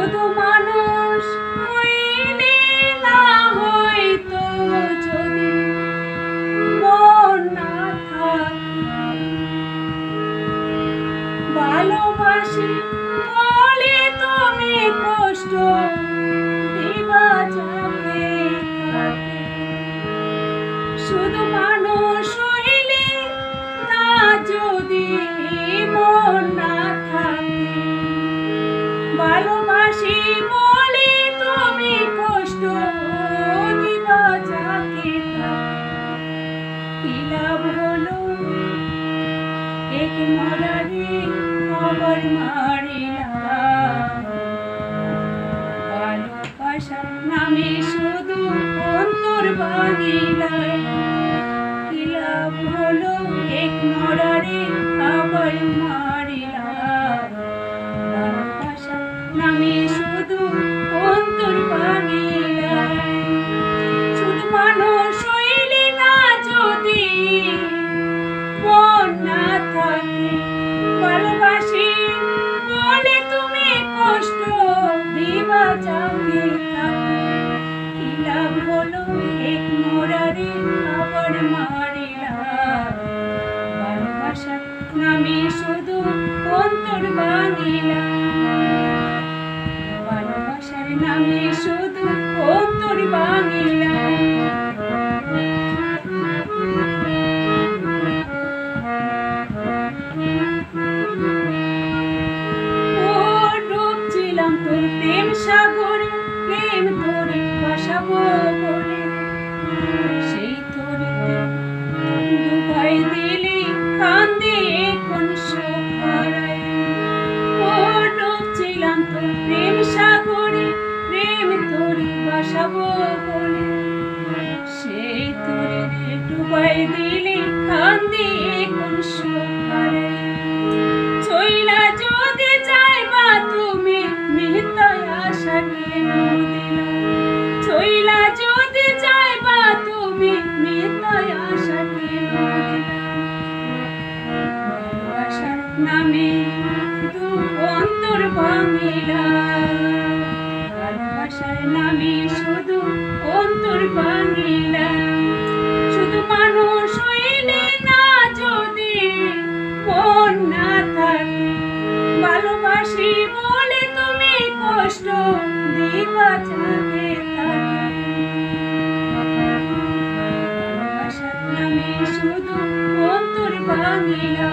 শুধু মানুষ হইলে না হইতো যদি মন না থাকে। ভালোবাসি বলে তুমি কষ্ট দিবা যাকে তাকে। শুধু মানুষ হইলে না যদি মন না থাকে। ভালোবাসি বলে তুমি কষ্ট দিবা যাকে তাকে। কি লাভ হলো এক মরারে খবর মারিলাম। ভালোবাসার নামে শুধু অন্তর ভাঙিলাম। কি লাভ হলো এক মরারে খবর মারিলাম। ভালোবাসার নামে শুধু অন্তর ভাঙিলাম। শুধু মানুষ হইলে না যদি মন না থাকে। ভালোবাসি বলে তুমি কষ্ট দিবা যাকে তাকে। কি লাভ হলো এক মরারে আবার মারিলাম। ভালোবাসার নামে শুধু অন্তর ভাঙিলাম। ভালোবাসার নামে শুধু অন্তর ভাঙিলাম। ডুবছিলাম তোর প্রেম সাগরে, প্রেম ধরে ভাসাবো বলে। সেই ধরেতে ডুবাই দিলি কান্দে কোন সহারায়। ডুবছিলাম তোর প্রেম সাগরে, প্রেম ধরে ভাসাবো বলে। সেই ধরে ডুবাই দিলি কান্দে কোন সহারায়। চইলা যদি যাইবা তুমি মিথ্যায় আশা কেন দিলা। চইলা যদি যাইবা তুমি মিথ্যায় আশা কেন দিলা। ভালোবাসার নামে শুধু অন্তর ভাঙিলা। ভালোবাসার নামে শুধু অন্তর ভাঙিলা। শুধু মানুষ হইলে না যদি মন না থাকে। ভালোবাসি বলে তুমি কষ্ট দিবা যাকে তাকে। ভালোবাসার নামে শুধু অন্তর ভাঙিলা।